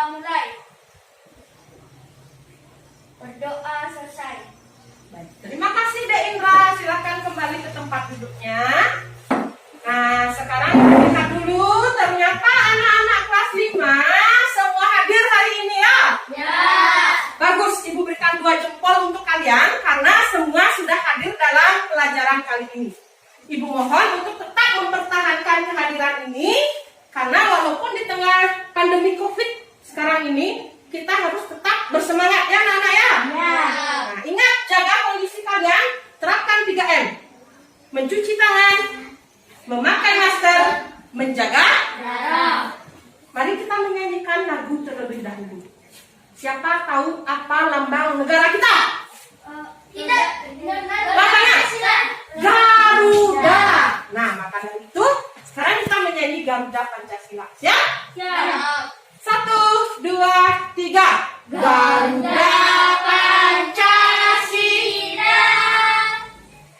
mulai. Berdoa selesai. Baik, terima kasih Dek Indra. Silakan kembali ke tempat duduknya. Nah, sekarang kita lihat dulu. Ternyata anak-anak kelas 5 semua hadir hari ini ya. Ya. Bagus, Ibu berikan 2 jempol untuk kalian karena semua sudah hadir dalam pelajaran kali ini. Ibu mohon untuk tetap mempertahankan kehadiran ini karena walaupun di tengah pandemi COVID sekarang ini kita harus tetap bersemangat ya anak-anak ya. Nah, ingat jaga kondisi kalian, terapkan 3M. Mencuci tangan, memakai masker, menjaga Jarak. Mari kita menyanyikan lagu terlebih dahulu. Siapa tahu apa lambang negara kita? Tidak. Lambangnya Garuda. Nah, maka dari itu sekarang kita menyanyi Garuda Pancasila. Siap? Siap. 1, 2, 3. Garuda Pancasila,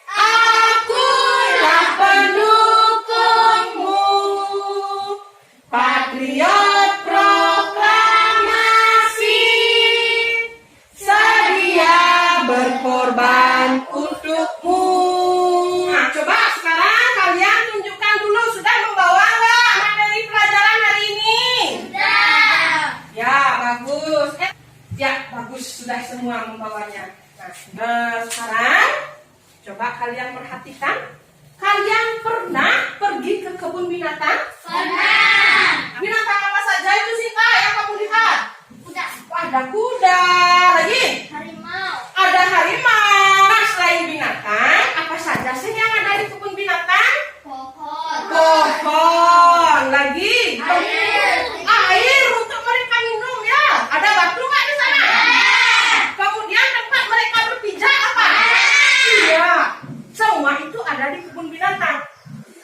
akulah pendukungmu, patriot proklamasi, sedia berkorban untukmu. Nah, coba sekarang kalian tunjukkan dulu sudah membawa nggak materi pelajaran hari ini? Sudah. Ya, bagus. Ya, bagus sudah semua membawanya. Nah, sekarang coba kalian perhatikan. Kalian pernah pergi ke kebun binatang? Pernah. Binatang apa saja itu sih Kak yang kamu lihat? Kuda. Ada kuda, lagi Harimau. ada harimau. Nah, selain binatang, apa saja sih yang ada di kebun binatang? Pohon. Pohon, lagi Air. air untuk mereka minum ya. Ada batu nggak di sana? Kemudian tempat mereka berpijak apa? Iya, semua itu ada di kebun binatang.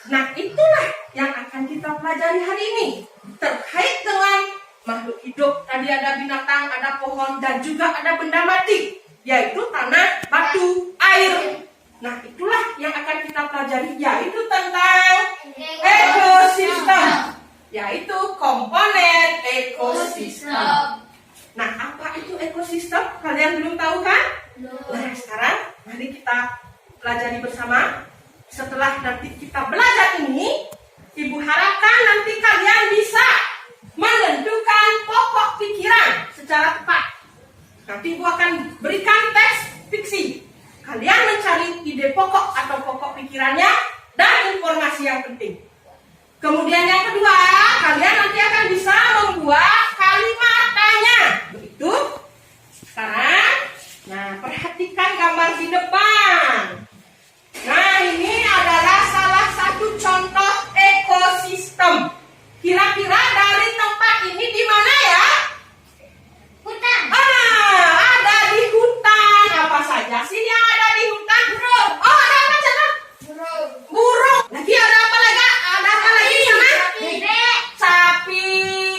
Nah, itulah yang akan kita pelajari hari ini terkait dengan makhluk hidup. Tadi ada binatang, ada pohon, dan juga ada benda mati, yaitu tanah, batu, air. Nah, itulah yang akan kita pelajari, yaitu tentang ekosistem, yaitu komponen ekosistem. Nah, apa itu ekosistem? Kalian belum tahu kan? Nah, sekarang mari kita pelajari bersama. Setelah nanti kita belajar ini, Ibu harapkan nanti kalian bisa menentukan pokok pikiran secara tepat. Nanti Ibu akan berikan teks fiksi. Kalian mencari ide pokok atau pokok pikirannya dan informasi yang penting. Kemudian yang kedua, kalian nanti akan bisa membuat kalimat tanya. Begitu? Sekarang, nah perhatikan gambar di depan. Nah, ini adalah salah satu contoh ekosistem. Kira-kira dari tempat ini di mana ya? Hutan. Ada di hutan. Apa saja sih yang ada di hutan? Burung. Oh, ada apa sana? Burung. Burung. Lagi ada apa lagi? Ada apa lagi di sana? Bebek. Sapi,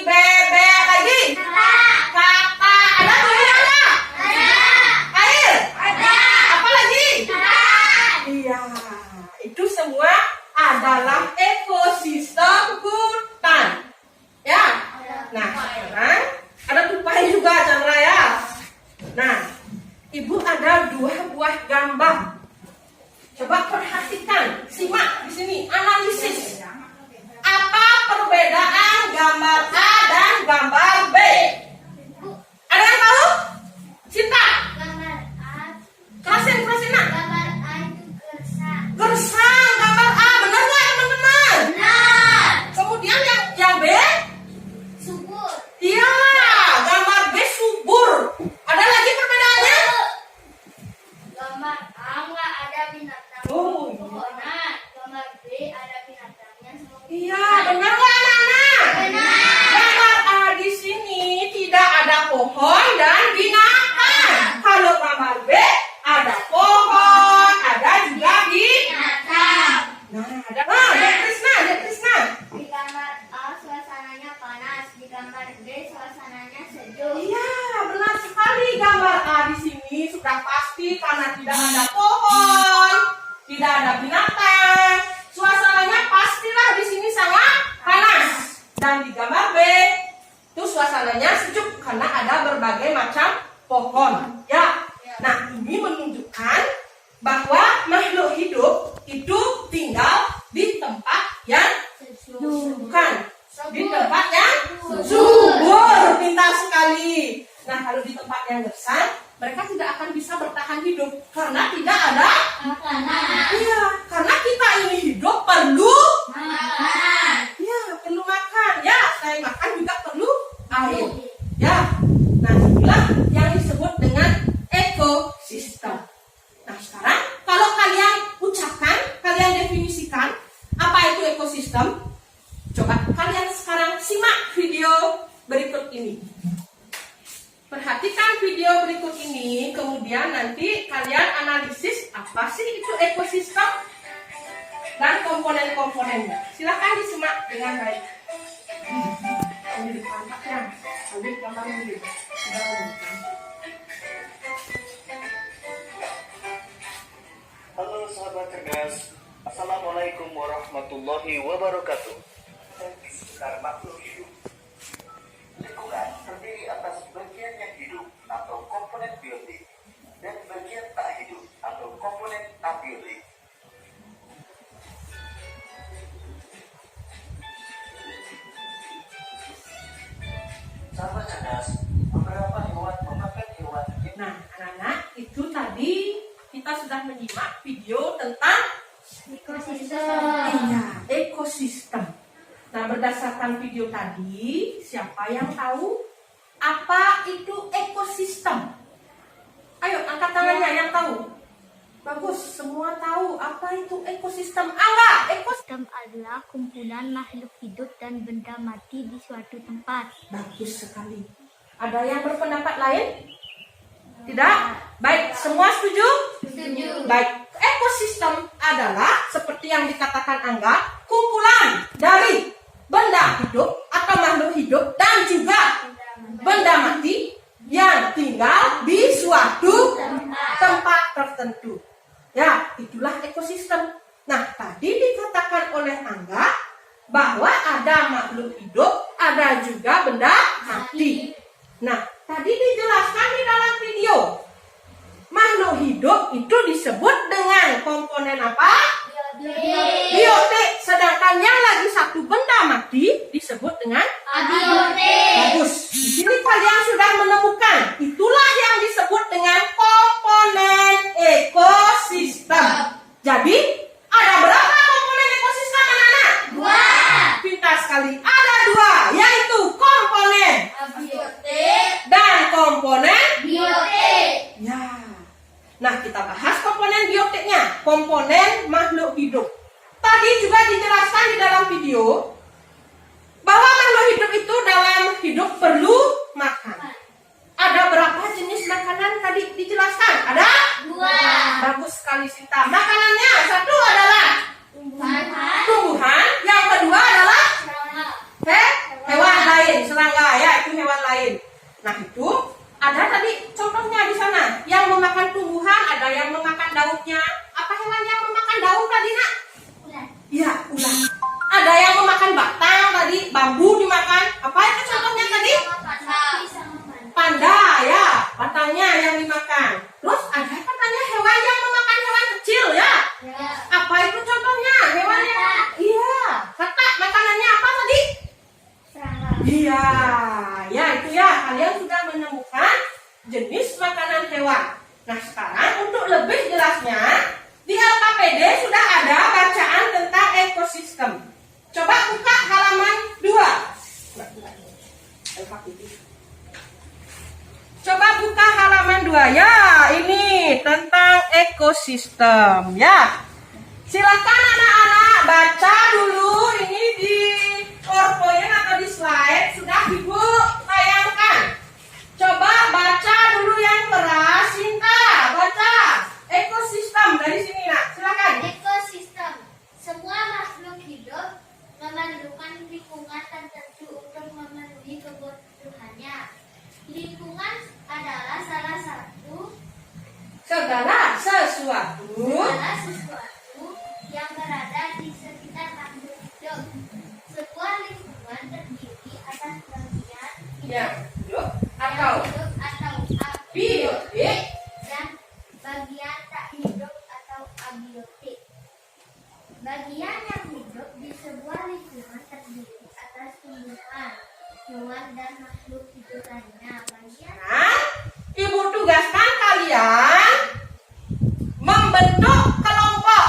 bebek, lagi? Kata. Ada tuyul ada? Air? Ada. Apa lagi? Ikan. Iya, itu semua adalah ekosistem hutan. Ya. Nah, sekarang ada tupai juga Chandra ya. Nah, Ibu ada 2 buah gambar. Coba perhatikan, simak di sini, analisis. Apa perbedaan gambar A dan gambar B? Ada yang tahu? Cinta, Gambar A. kerasin nak. Gambar A itu gersang. Gersang, gambar A, benar nggak teman-teman? Benar. Kemudian yang B? Subur. Iya, gambar B subur. Ada lagi perbedaannya? Gambar A nggak ada binatang. Oh, iya. Pohonan. Gambar B ada binatangnya semua. Iya, benar nggak anak-anak? Benar. Gambar A di sini tidak ada pohon dan binatang. Kalau gambar B ada pohon, ada juga Binatang. Nah, ada. Dek Krisna. Di gambar A suasananya panas, di gambar B suasananya sejuk. Iya, benar sekali. Gambar A di sini sudah pasti karena tidak ada pohon, tidak ada binatang. Suasananya pastilah di sini sangat panas. Dan di gambar B itu suasananya sejuk karena ada berbagai macam pohon. Ya. Nah, ini menunjukkan bahwa makhluk hidup itu tinggal di tempat yang bukan di tempat yang subur. Pintar sekali. Nah, kalau di tempat yang gersang, mereka tidak akan bisa bertahan hidup karena tidak ada Makanan. iya, karena kita ini hidup perlu Makanan. ya, perlu makan. Ya, selain makan juga perlu air. Ya. Nah, inilah yang disebut dengan ekosistem. Nah, sekarang kalau kalian ucapkan, kalian definisikan apa itu ekosistem? Coba kalian sekarang simak video berikut ini. Perhatikan video berikut ini, kemudian nanti kalian analisis apa sih itu ekosistem dan komponen-komponennya. Silakan disimak dengan baik. Ambil pantatnya, ambil gambar dulu. Sudah menunjukkan. Halo sahabat cerdas, Assalamualaikum warahmatullahi wabarakatuh. Sekitar makhluk hidup, lingkungan terdiri atas bagian yang hidup atau komponen biotik dan bagian tak hidup atau komponen abiotik. Sahabat cerdas, beberapa hewan memakan hewan yang Nah, anak-anak, itu tadi kita sudah menyimak video tentang Ekosistem. ekosistem. Nah, berdasarkan video tadi, siapa yang tahu apa itu ekosistem? Ayo, angkat tangannya yang tahu. Bagus, semua tahu apa itu ekosistem. Angga, ekosistem. Ekosistem adalah kumpulan makhluk hidup dan benda mati di suatu tempat. Bagus sekali. Ada yang berpendapat lain? Tidak? Baik, semua setuju? Setuju. Baik, ekosistem adalah seperti yang dikatakan Angga, kumpulan dari benda hidup atau makhluk hidup dan juga benda mati yang tinggal di suatu tempat tertentu. Ya, itulah ekosistem. Nah, tadi dikatakan oleh Angga bahwa ada makhluk hidup, ada juga benda mati. Nah, tadi dijelaskan di dalam video. Makhluk hidup itu disebut dengan komponen apa? Biotik. Sedangkan yang lagi satu benda mati disebut dengan Abiotik. bagus. Di sini kalian sudah menemukan. Itulah yang disebut dengan komponen ekosistem. Jadi, ada berapa komponen ekosistem anak-anak? 2. Pintar sekali. Ada 2, yaitu komponen Abiotik. dan komponen Biotik. ya. Nah, kita bahas komponen biotiknya, komponen makhluk hidup. Tadi juga dijelaskan di dalam video bahwa makhluk hidup itu dalam hidup perlu makan. Ada berapa jenis makanan tadi dijelaskan? Ada? 2. Bagus sekali Sinta. Makanannya satu adalah tumbuhan, yang kedua adalah hewan lain, serangga ya, itu hewan lain. Nah, itu ada tadi contohnya di sana, yang memakan tumbuhan, ada yang memakan daunnya. Apa hewan yang memakan daun tadi, Nak? Iya, ulat. Ada yang memakan batang tadi, bambu dimakan. Apa itu contohnya tadi? Panda ya, batangnya yang dimakan. Terus ada katanya hewan yang memakan hewan kecil ya. Apa itu contohnya? Hewan yang iya, katak makanannya apa tadi? Iya, ya itu ya. Kalian sudah menemukan jenis makanan hewan. Nah, sekarang untuk lebih jelasnya, di LKPD sudah ada bacaan tentang ekosistem. Coba buka halaman 2. LKPD. Coba buka halaman 2 ya. Ini tentang ekosistem ya. Silakan anak-anak baca dulu ini di PowerPoint atau di slide sudah Ibu tayangkan. Coba baca dulu yang keras, Sinta. Baca ekosistem dari sini, Nak. Silakan. Ekosistem. Semua makhluk hidup memerlukan lingkungan tertentu untuk memenuhi kebutuhannya. Lingkungan adalah salah sesuatu yang berada di sekitar makhluk hidup. Sebuah lingkungan terdiri atas bagian Yang hidup atau hidup atau biotik. dan bagian tak hidup atau abiotik. Bagian yang hidup di sebuah lingkungan terdiri atas tumbuhan, hewan dan makhluk hidup lainnya. Bagian Nah, ibu tugaskan kalian membentuk kelompok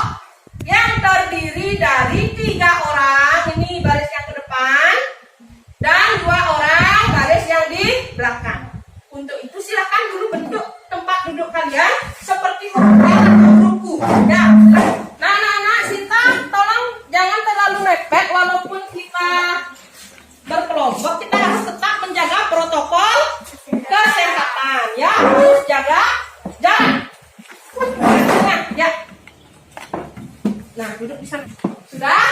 yang terdiri dari 3 orang, ini baris yang ke depan, dan 2 orang baris yang di belakang. Untuk itu silakan dulu bentuk tempat duduk kalian seperti hotel atau ruku. Ya. Nah, Sinta, tolong jangan terlalu mepet walaupun kita berkelompok, kita harus tetap menjaga protokol kesehatan. Ya, harus jaga jarak. Nah, ya. Nah, duduk di sana. Sudah?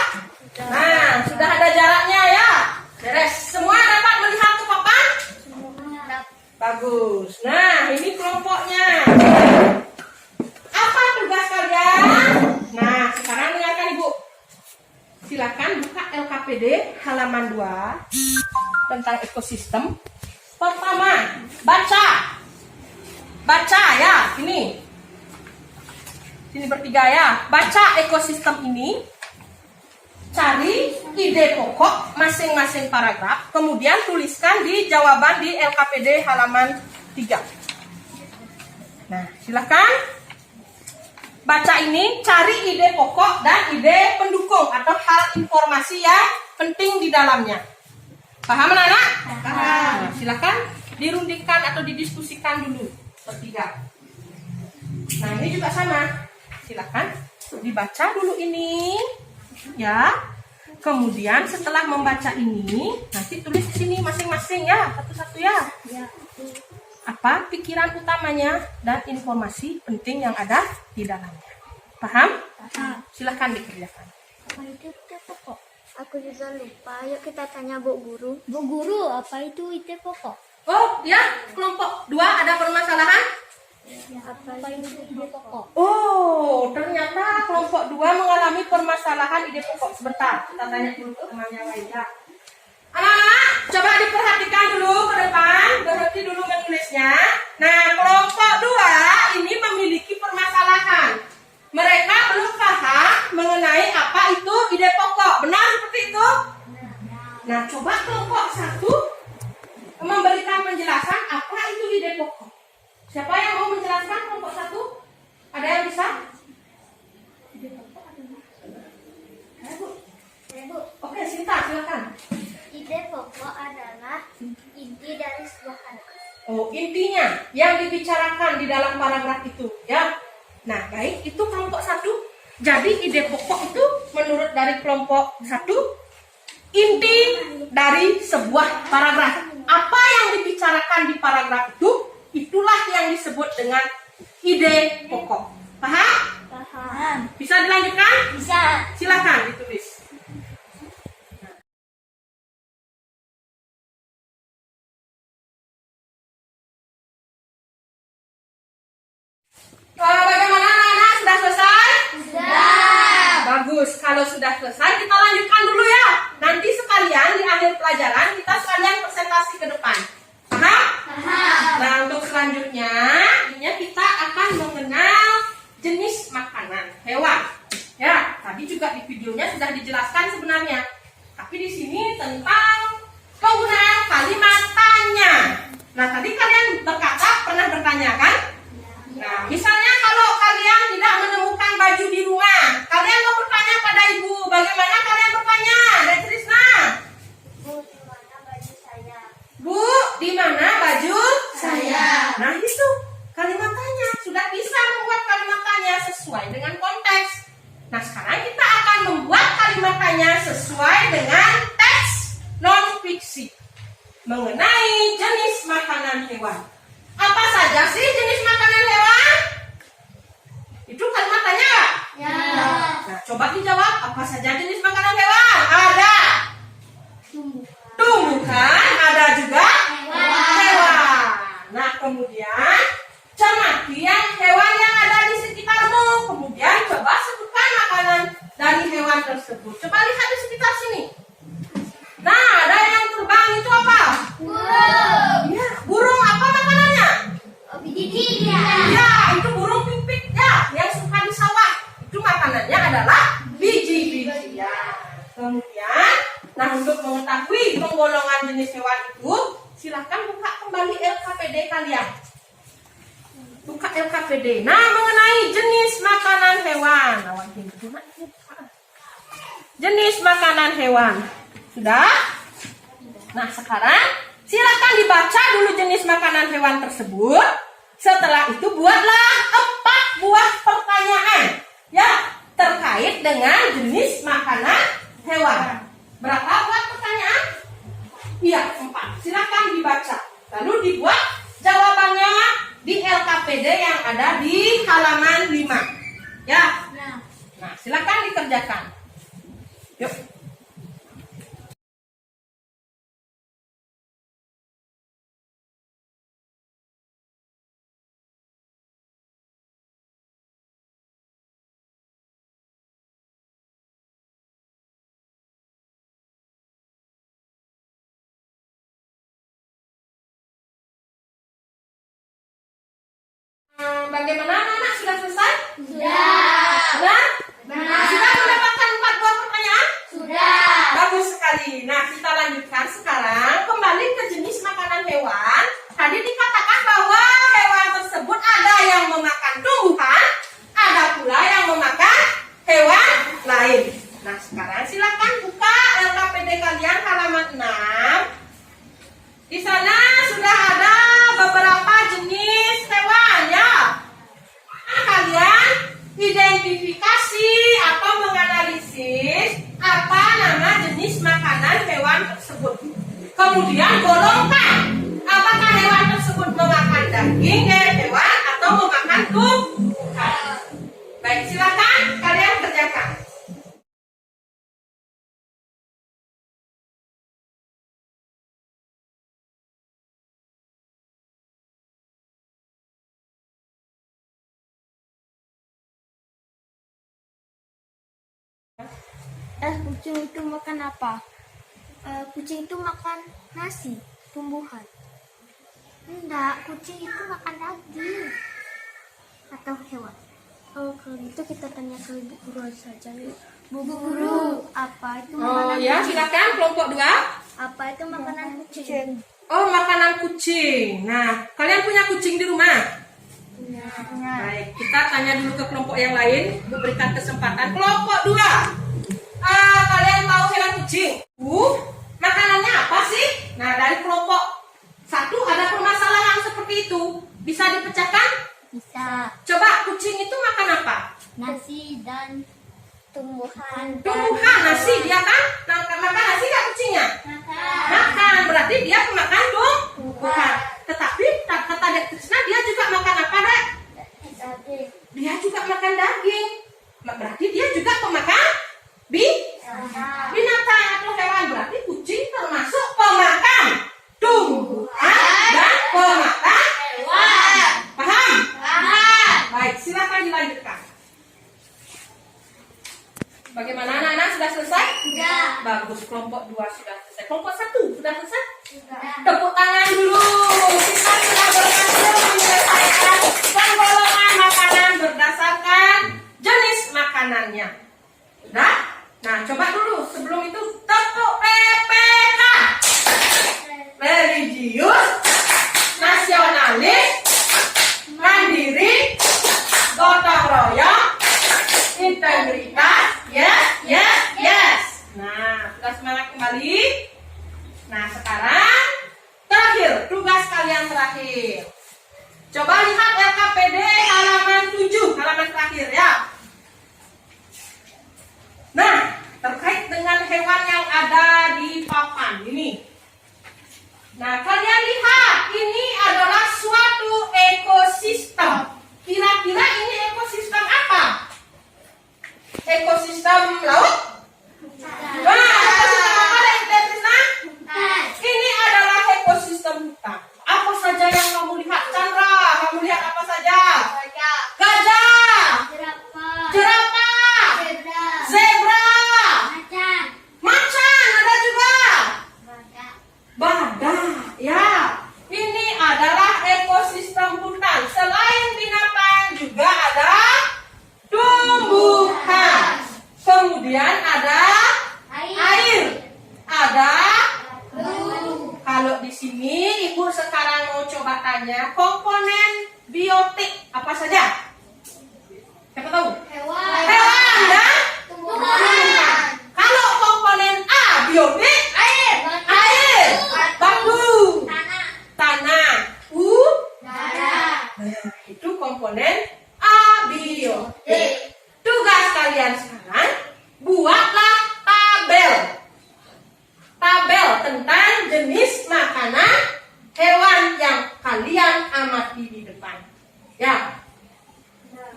Nah, sudah ada jaraknya ya. Beres. Semua dapat melihat ke papan? Bagus. Nah, ini kelompoknya. Apa tugas kalian? Nah, sekarang dengarkan Ibu. Silakan buka LKPD halaman 2 tentang ekosistem. Pertama, baca. Baca ya, ini. Sini bertiga ya. Baca ekosistem ini. Cari ide pokok masing-masing paragraf, kemudian tuliskan di jawaban di LKPD halaman 3. Nah, silakan baca ini, cari ide pokok dan ide pendukung atau hal informasi yang penting di dalamnya. Paham anak-anak? Paham. Nah, silakan dirundingkan atau didiskusikan dulu bertiga. Nah, ini juga sama. Silakan dibaca dulu ini. Ya, kemudian setelah membaca ini, nanti tulis di sini masing-masing ya, satu-satu ya. Apa pikiran utamanya dan informasi penting yang ada di dalamnya. Paham? Paham. Silahkan dikerjakan. Apa itu ide pokok? Aku juga lupa. Yuk kita tanya Bu Guru. Bu Guru, apa itu ide pokok? Oh, ya, kelompok 2 ada permasalahan? Apa itu ide pokok? Oh, ternyata kelompok 2 mengalami permasalahan ide pokok. Sebentar, kita tanya dulu ke teman yang lain ya. Anak-anak, coba diperhatikan dulu ke depan, berhenti dulu menulisnya. Nah, kelompok 2 ini memiliki permasalahan. Mereka belum paham mengenai apa itu ide pokok. Benar seperti itu? Nah, coba kelompok 1 memberikan penjelasan apa itu ide pokok. Siapa yang mau menjelaskan kelompok 1? Ada yang bisa? Ide pokok adalah. Ayo, Bu. Bu, Oke, Sinta, silakan. ide pokok adalah inti dari sebuah paragraf. Oh, intinya yang dibicarakan di dalam paragraf itu, ya. Nah, baik, itu kelompok 1. Jadi ide pokok itu menurut dari kelompok 1 inti dari sebuah paragraf. Apa yang dibicarakan di paragraf itu, itulah yang disebut dengan ide pokok. Paham? Paham. Bisa dilanjutkan? Bisa. Silakan ditulis. Bagaimana anak-anak? Sudah selesai? Sudah. Bagus. Kalau sudah selesai, kita lanjutkan dulu ya. Nanti sekalian di akhir pelajaran kita sekalian presentasi ke depan. Paham? Paham. Nah, untuk selanjutnya, ini kita akan mengenal jenis makanan hewan. Ya, tadi juga di videonya sudah dijelaskan sebenarnya. Tapi di sini tentang penggunaan kalimat tanya. Nah, tadi kalian berkata pernah bertanya kan? Nah, misalnya kalau kalian tidak menemukan baju di rumah, kalian mau bertanya pada ibu. Bagaimana kalian bertanya? Dari Trisna. Bu, di mana baju saya? Bu, di mana baju Saya. Nah, itu kalimat tanya. Sudah bisa membuat kalimat tanya sesuai dengan konteks. Nah, sekarang kita akan membuat kalimat tanya sesuai dengan teks non-fiksi mengenai jenis makanan hewan. Apa saja sih jenis makanan hewan? Itu kalimat tanya nggak? Ya. Nah, coba dijawab. Apa saja jenis makanan hewan? Ada tumbuhan, ada juga hewan. Nah, kemudian cermati hewan yang ada di sekitarmu. Kemudian coba sebutkan makanan dari hewan tersebut. Coba lihat di sekitar sini. Nah, ada yang terbang itu apa? Burung. silakan buka kembali LKPD kalian. Buka LKPD. Nah, mengenai jenis makanan hewan. Jenis makanan hewan. Sudah? Nah, sekarang silakan dibaca dulu jenis makanan hewan tersebut. Setelah itu buatlah 4 buah pertanyaan ya terkait dengan jenis makanan hewan. Berapa buah pertanyaan? Iya, 4. Silakan dibaca. Lalu dibuat jawabannya di LKPD yang ada di halaman 5. Ya. Nah, silakan dikerjakan. Yuk. Bagaimana anak-anak, sudah selesai? Sudah? Sudah mendapatkan 4 buah pertanyaan? Bagus sekali. Nah, kita lanjutkan sekarang kembali ke jenis makanan hewan. Tadi dikatakan bahwa hewan tersebut ada yang memakan tumbuhan, ada pula yang memakan hewan lain. Nah, sekarang silakan buka LKPD kalian halaman 6. Di sana sudah ada beberapa jenis hewan ya. Kalian identifikasi atau menganalisis apa nama jenis makanan hewan tersebut. Kemudian golongkan apakah hewan tersebut memakan daging dari hewan atau memakan tumbuhan. Baik, silakan kalian kerjakan. Kucing itu makan apa? Kucing itu makan nasi, tumbuhan. Enggak, kucing itu makan daging atau hewan. Oh, kalau gitu kita tanya ke guru saja yuk. Bu guru, apa itu makanan ya, kucing? silakan kelompok 2. Apa itu makanan kucing? Oh, makanan kucing. Nah, kalian punya kucing di rumah? Baik, kita tanya dulu ke kelompok yang lain, berikan kesempatan. Kelompok 2. Kalian tahu hewan kucing? Makanannya apa sih? Nah, dari kelompok 1 ada permasalahan seperti itu. Bisa dipecahkan? Bisa. Coba, kucing itu makan apa? Nasi dan tumbuhan. Tumbuhan, nasi dia kan? Nah, makan nasi nggak kucingnya? Makan, berarti dia pemakan tumbuhan. Tetapi kata Dek Krisna, dia juga makan apa, Dek? Dia juga makan daging. Berarti dia juga pemakan binatang atau hewan. Berarti kucing termasuk pemakan tumbuhan dan pemakan hewan. Paham? Baik, silakan dilanjutkan. Bagaimana anak-anak, sudah selesai? Sudah. Bagus, kelompok 2 sudah selesai. Kelompok 1 sudah selesai? Tepuk tangan dulu. Kita sudah berhasil menyelesaikan penggolongan makanan berdasarkan jenis makanannya. Sudah? Nah, coba dulu sebelum itu tepuk PPK. Religius, nasionalis, mandiri, gotong royong, integritas, yes. Nah, sudah semangat kembali. Nah, sekarang terakhir, tugas kalian terakhir. Coba lihat LKPD halaman 7, halaman terakhir ya. Nah, terkait dengan hewan yang ada di papan ini. Nah, kalian lihat, ini adalah suatu ekosistem. Kira-kira ini ekosistem apa? Ekosistem laut? Nah, ekosistem apa, Dek Krisna? Ini adalah ekosistem hutan. Apa saja yang kamu lihat, Chandra? Kamu lihat apa saja? Gajah, jerapah, zebra, macan ada juga, badak. Ya, ini adalah ekosistem hutan. Selain binatang juga ada tumbuhan. Kemudian ada air. Ada. Kalau di sini Ibu sekarang mau coba tanya komponen biotik apa saja? Siapa tahu? Hewan. Hewan dan Tumbuhan. kalau komponen A biotik air, batu, tanah, Darah. Nah, itu komponen abiotik. Tugas kalian sekarang buatlah tabel tentang jenis makanan hewan yang kalian amati di depan. Ya.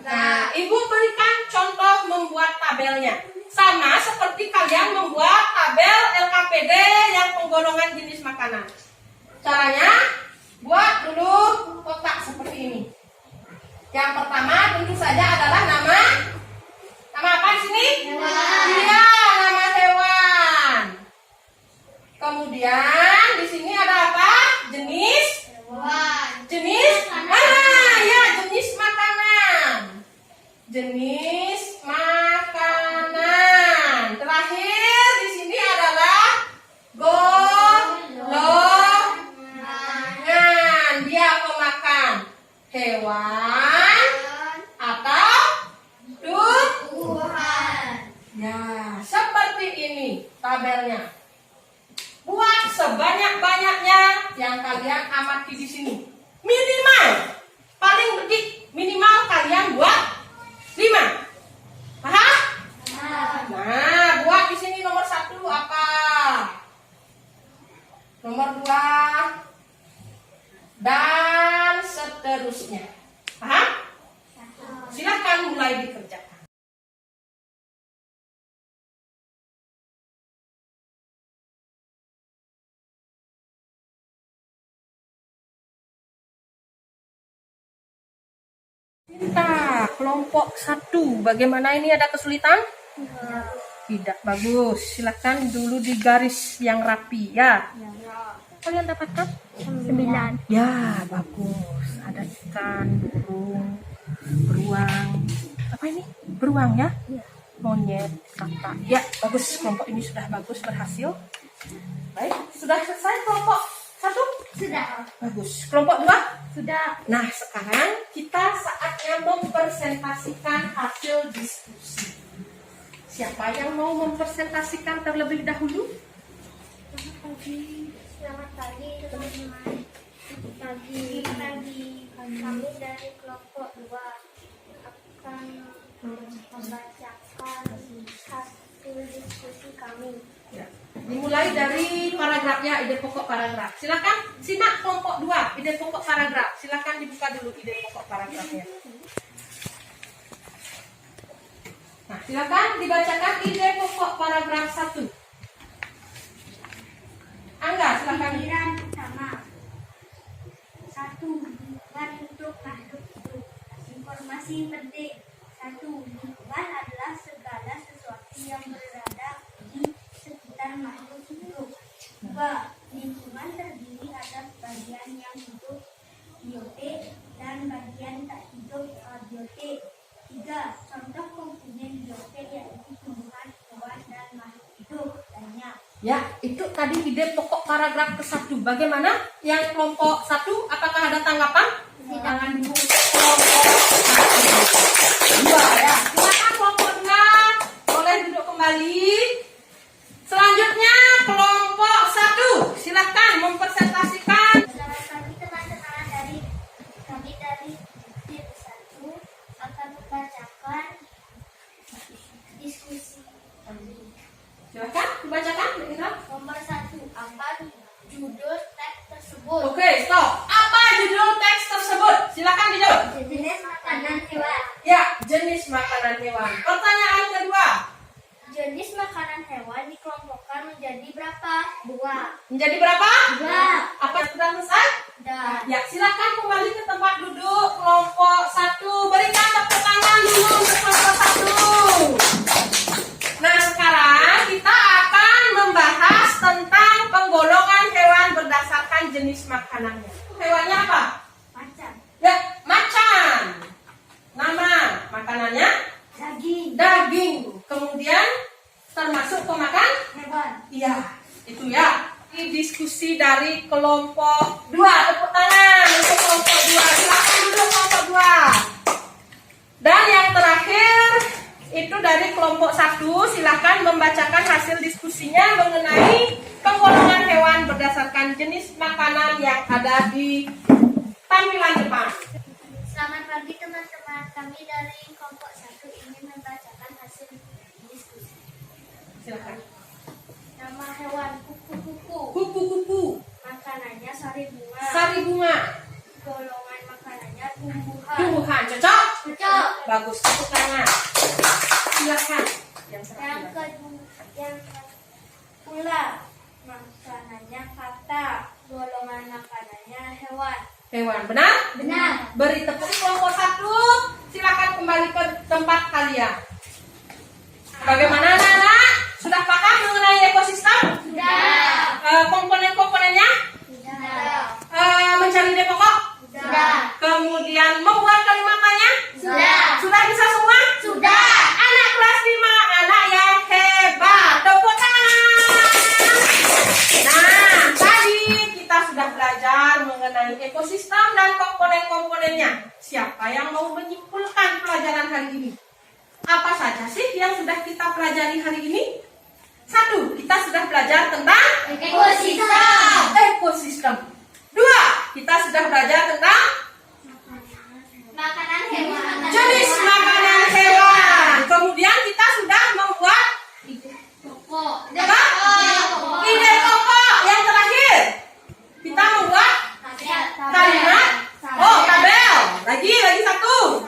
Nah, Ibu berikan contoh membuat tabelnya. Sama seperti kalian membuat tabel LKPD yang penggolongan jenis makanan. Caranya, buat dulu kotak seperti ini. Yang pertama tentu saja adalah nama apa di sini? Hewan. Iya, nama hewan. Kemudian di sini ada apa? Jenis Hewan. ya, jenis makanan. Jenis makanan. Terakhir di sini adalah golongan. Dia pemakan hewan atau Tumbuhan. ya, seperti ini tabelnya. Buat sebanyak-banyaknya yang kalian amati di sini. Minimal, paling detik minimal kalian buat 5. Paham? Nah, buat di sini nomor 1 apa? Nomor 2 dan seterusnya. Paham? Silakan mulai dikerjakan. Cinta, kelompok 1. Bagaimana ini, ada kesulitan? Tidak, bagus. Silakan dulu di garis yang rapi ya. Kalian dapatkan? 9. Ya, bagus. Ada ikan, burung, beruang. Apa ini? Beruang ya? Monyet, kata. Ya, bagus. Kelompok ini sudah bagus, berhasil. Baik, sudah selesai kelompok 1? Sudah. Bagus. Kelompok 2? Sudah. Nah, sekarang kita saatnya mempresentasikan hasil diskusi. Siapa yang mau mempresentasikan terlebih dahulu? Selamat pagi teman-teman. Pagi. Kami dari kelompok 2 akan membacakan hasil diskusi kami. Ya. Dimulai dari paragrafnya, ide pokok paragraf. Silakan simak kelompok 2, ide pokok paragraf. Silakan dibuka dulu ide pokok paragrafnya. Nah, silakan dibacakan ide pokok paragraf 1. Angga, silakan. Pikiran utama 1. Lingkungan untuk makhluk hidup. Informasi penting 1. Lingkungan adalah segala sesuatu yang berada di sekitar makhluk hidup. 2. Lingkungan terdiri atas bagian yang hidup biotik dan bagian tak hidup abiotik. 3. Contoh komponen biotik yaitu tumbuhan, hewan, dan makhluk hidup lainnya. Ya, itu tadi ide pokok paragraf ke-1. Bagaimana? Yang kelompok 1, apakah ada tanggapan? Tangan dulu. Kelompok 2 ya. Silakan kelompok 2 boleh duduk kembali. Selanjutnya kelompok 1, silakan mempresentasikan. Selamat pagi teman-teman, kami dari tim 1 akan membacakan diskusi kami. Silakan dibacakan. Nomor 1, apa judul teks tersebut? Oke, stop. Apa judul teks tersebut? Silakan dijawab. Jenis makanan hewan. Ya, jenis makanan hewan. Pertanyaan kedua. Jenis makanan hewan dikelompokkan menjadi berapa? 2. Menjadi berapa? 2. Apa sudah selesai? Dan Ya, silakan kembali ke tempat duduk kelompok 1. Berikan tepuk tangan dulu untuk kelompok 1. Nah, sekarang kita akan membahas tentang penggolongan hewan berdasarkan jenis makanannya. Hewannya apa? macan, Ya, macan. Nama makanannya daging, daging. Kemudian termasuk pemakan? hewan. Iya, itu ya. Ini diskusi dari kelompok 2. ada di tampilan depan. Selamat pagi teman-teman. Kami dari kelompok 1 ingin membacakan hasil diskusi. Silakan. Nama hewan kupu-kupu. Kupu-kupu, Makanannya sari bunga. sari bunga, Golongan makanannya tumbuhan. tumbuhan. Cocok? Cocok. Bagus, tepuk tangan. Silakan. Yang Yang terakhir. kedua, yang ular. Makanannya kata. Golongan makanannya hewan. Hewan, benar? Benar. Beri tepuk kelompok 1. Silakan kembali ke tempat kalian. Bagaimana anak-anak? Sudah paham mengenai ekosistem? Sudah. Komponen-komponennya? Sudah. Mencari ide pokok? Sudah. Kemudian membuat kalimatnya? Sudah. Sudah bisa semua? Sudah. Anak kelas 5, anak yang hebat. Tepuk tangan. Nah, tadi kita sudah belajar mengenai ekosistem dan komponen-komponennya. Siapa yang mau menyimpulkan pelajaran hari ini? Apa saja sih yang sudah kita pelajari hari ini? 1, kita sudah belajar tentang Ekosistem. ekosistem. 2, kita sudah belajar tentang Makanan hewan. jenis makanan hewan. Kemudian kita sudah membuat Pokok. apa? Ide pokok. Yang terakhir, kita membuat kalimat. Oh, tabel. Lagi 1.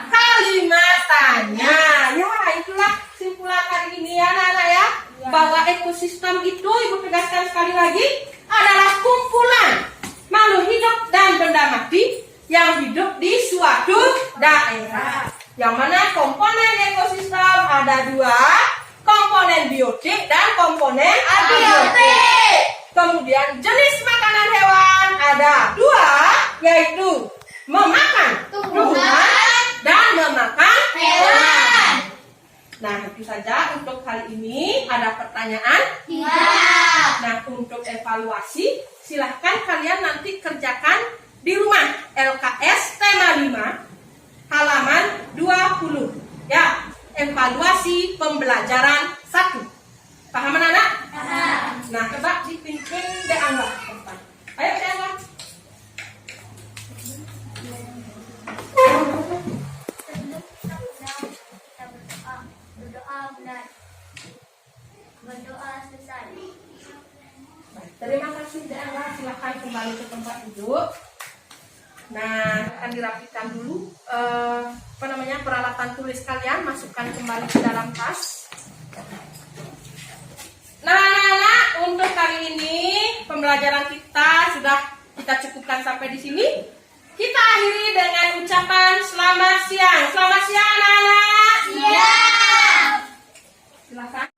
Kalimat tanya. Ya, itulah simpulan hari ini ya anak-anak ya. Bahwa ekosistem itu, Ibu tegaskan sekali lagi, adalah kumpulan makhluk hidup dan benda mati yang hidup di suatu daerah. Yang mana komponen ekosistem ada 2, komponen biotik dan komponen abiotik. Kemudian jenis makanan hewan ada 2, yaitu memakan tumbuhan dan memakan hewan. Nah, itu saja untuk kali ini. Ada pertanyaan? Tidak. Nah, untuk evaluasi, silahkan kalian nanti kerjakan di rumah. LKS tema 5, halaman 20. Ya, evaluasi pembelajaran 1. Paham anak-anak? Nah, coba dipimpin De Angga. Ayo De Angga. Berdoa selesai. Baik, terima kasih De Angga. Silahkan kembali ke tempat duduk. Nah, akan dirapikan dulu peralatan tulis kalian, masukkan kembali ke dalam tas. Nah, anak-anak, untuk kali ini pembelajaran kita sudah kita cukupkan sampai di sini. Kita akhiri dengan ucapan selamat siang. Selamat siang anak-anak. Siap. Silakan.